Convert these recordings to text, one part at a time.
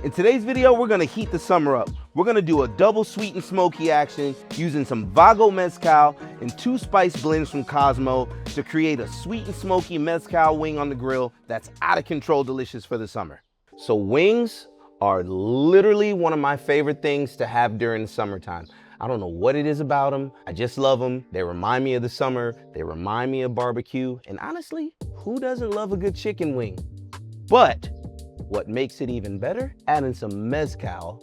In today's video, we're gonna heat the summer up. We're gonna do a double sweet and smoky action using some Vago Mezcal and 2 spice blends from Kosmo to create a sweet and smoky mezcal wing on the grill that's out of control delicious for the summer. So wings are literally one of my favorite things to have during the summertime. I don't know what it is about them. I just love them. They remind me of the summer. They remind me of barbecue. And honestly, who doesn't love a good chicken wing? But what makes it even better? Adding some mezcal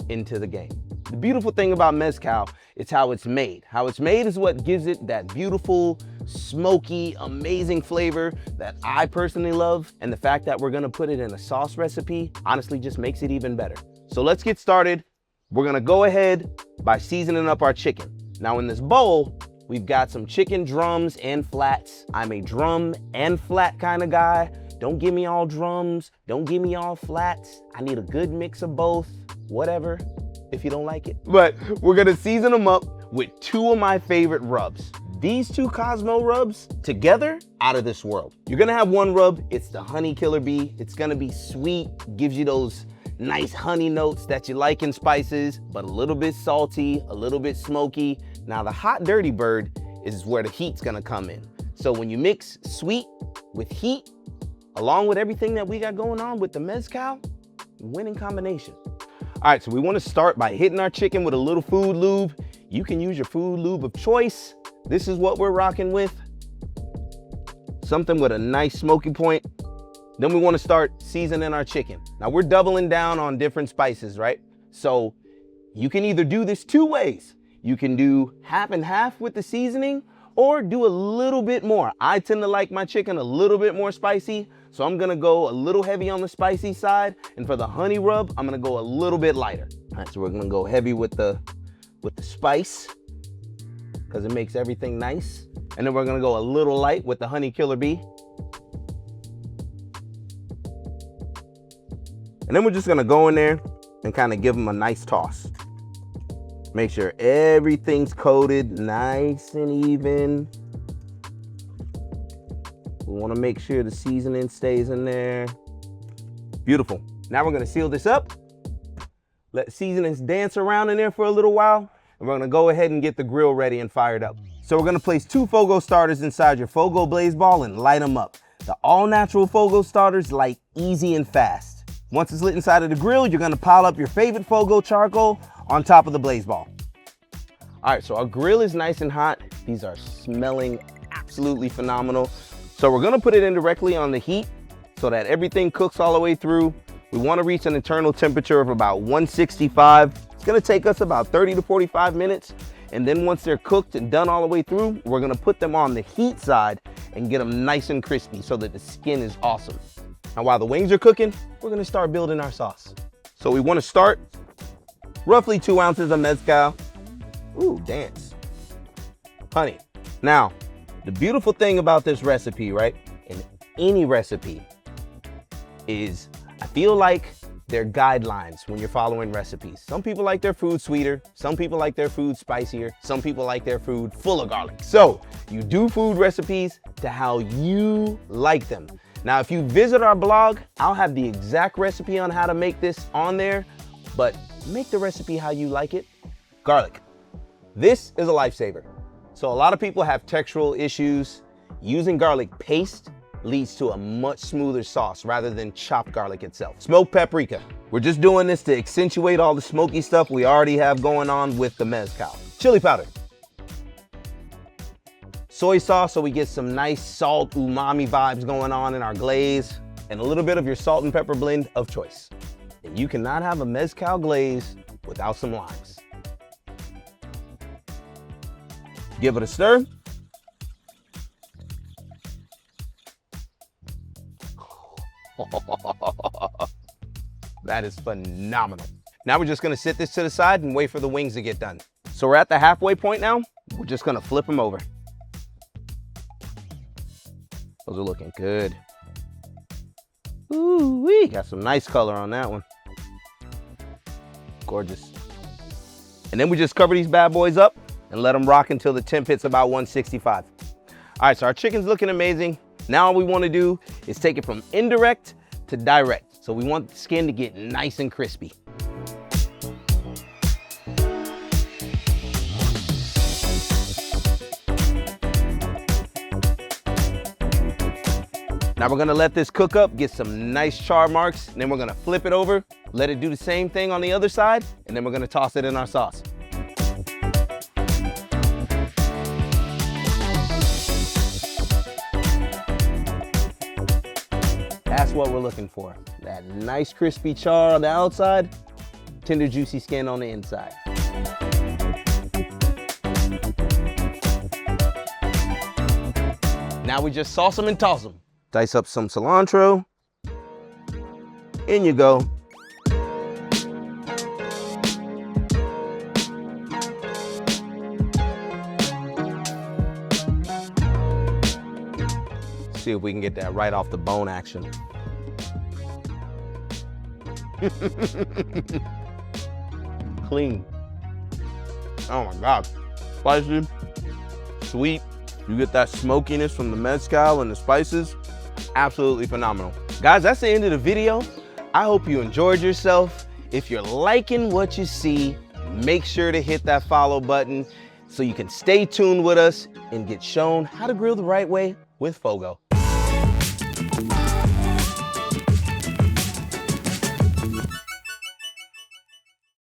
into the game. The beautiful thing about mezcal is how it's made. How it's made is what gives it that beautiful, smoky, amazing flavor that I personally love. And the fact that we're gonna put it in a sauce recipe honestly just makes it even better. So let's get started. We're gonna go ahead by seasoning up our chicken. Now in this bowl, we've got some chicken drums and flats. I'm a drum and flat kind of guy. Don't give me all drums, don't give me all flats. I need a good mix of both, whatever, if you don't like it. But we're gonna season them up with 2 of my favorite rubs. These 2 Kosmo rubs together, out of this world. You're gonna have one rub, it's the honey killer bee. It's gonna be sweet, gives you those nice honey notes that you like in spices, but a little bit salty, a little bit smoky. Now the hot dirty bird is where the heat's gonna come in. So when you mix sweet with heat, along with everything that we got going on with the mezcal, winning combination. All right, so we wanna start by hitting our chicken with a little food lube. You can use your food lube of choice. This is what we're rocking with. Something with a nice smoky point. Then we wanna start seasoning our chicken. Now we're doubling down on different spices, right? So you can either do this 2 ways. You can do half and half with the seasoning or do a little bit more. I tend to like my chicken a little bit more spicy, so I'm gonna go a little heavy on the spicy side, and for the honey rub, I'm gonna go a little bit lighter. All right, so we're gonna go heavy with the spice, because it makes everything nice. And then we're gonna go a little light with the honey killer bee. And then we're just gonna go in there and kind of give them a nice toss. Make sure everything's coated nice and even. We wanna make sure the seasoning stays in there. Beautiful. Now we're gonna seal this up. Let seasonings dance around in there for a little while. And we're gonna go ahead and get the grill ready and fired up. So we're gonna place 2 Fogo starters inside your Fogo blaze ball and light them up. The all-natural Fogo starters light easy and fast. Once it's lit inside of the grill, you're gonna pile up your favorite Fogo charcoal on top of the blaze ball. All right, so our grill is nice and hot. These are smelling absolutely phenomenal. So we're gonna put it in directly on the heat so that everything cooks all the way through. We wanna reach an internal temperature of about 165. It's gonna take us about 30 to 45 minutes. And then once they're cooked and done all the way through, we're gonna put them on the heat side and get them nice and crispy so that the skin is awesome. Now while the wings are cooking, we're gonna start building our sauce. So we wanna start roughly 2 ounces of mezcal. Ooh, dance. Honey. Now, the beautiful thing about this recipe, right, in any recipe, is I feel like they're guidelines when you're following recipes. Some people like their food sweeter, some people like their food spicier, some people like their food full of garlic. So you do food recipes to how you like them. Now, if you visit our blog, I'll have the exact recipe on how to make this on there, but make the recipe how you like it. Garlic. This is a lifesaver. So a lot of people have textural issues. Using garlic paste leads to a much smoother sauce rather than chopped garlic itself. Smoked paprika. We're just doing this to accentuate all the smoky stuff we already have going on with the mezcal. Chili powder. Soy sauce, so we get some nice salt, umami vibes going on in our glaze, and a little bit of your salt and pepper blend of choice. And you cannot have a mezcal glaze without some limes. Give it a stir. That is phenomenal. Now we're just gonna sit this to the side and wait for the wings to get done. So we're at the halfway point now. We're just gonna flip them over. Those are looking good. Ooh, we got some nice color on that one. Gorgeous. And then we just cover these bad boys up and let them rock until the temp hits about 165. All right, so our chicken's looking amazing. Now all we wanna do is take it from indirect to direct. So we want the skin to get nice and crispy. Now we're gonna let this cook up, get some nice char marks, and then we're gonna flip it over, let it do the same thing on the other side, and then we're gonna toss it in our sauce. That's what we're looking for. That nice crispy char on the outside, tender juicy skin on the inside. Now we just sauce them and toss them. Dice up some cilantro. In you go. See if we can get that right off the bone action. Clean. Oh my God. Spicy, sweet. You get that smokiness from the mezcal and the spices. Absolutely phenomenal. Guys, that's the end of the video. I hope you enjoyed yourself. If you're liking what you see, make sure to hit that follow button so you can stay tuned with us and get shown how to grill the right way with Fogo.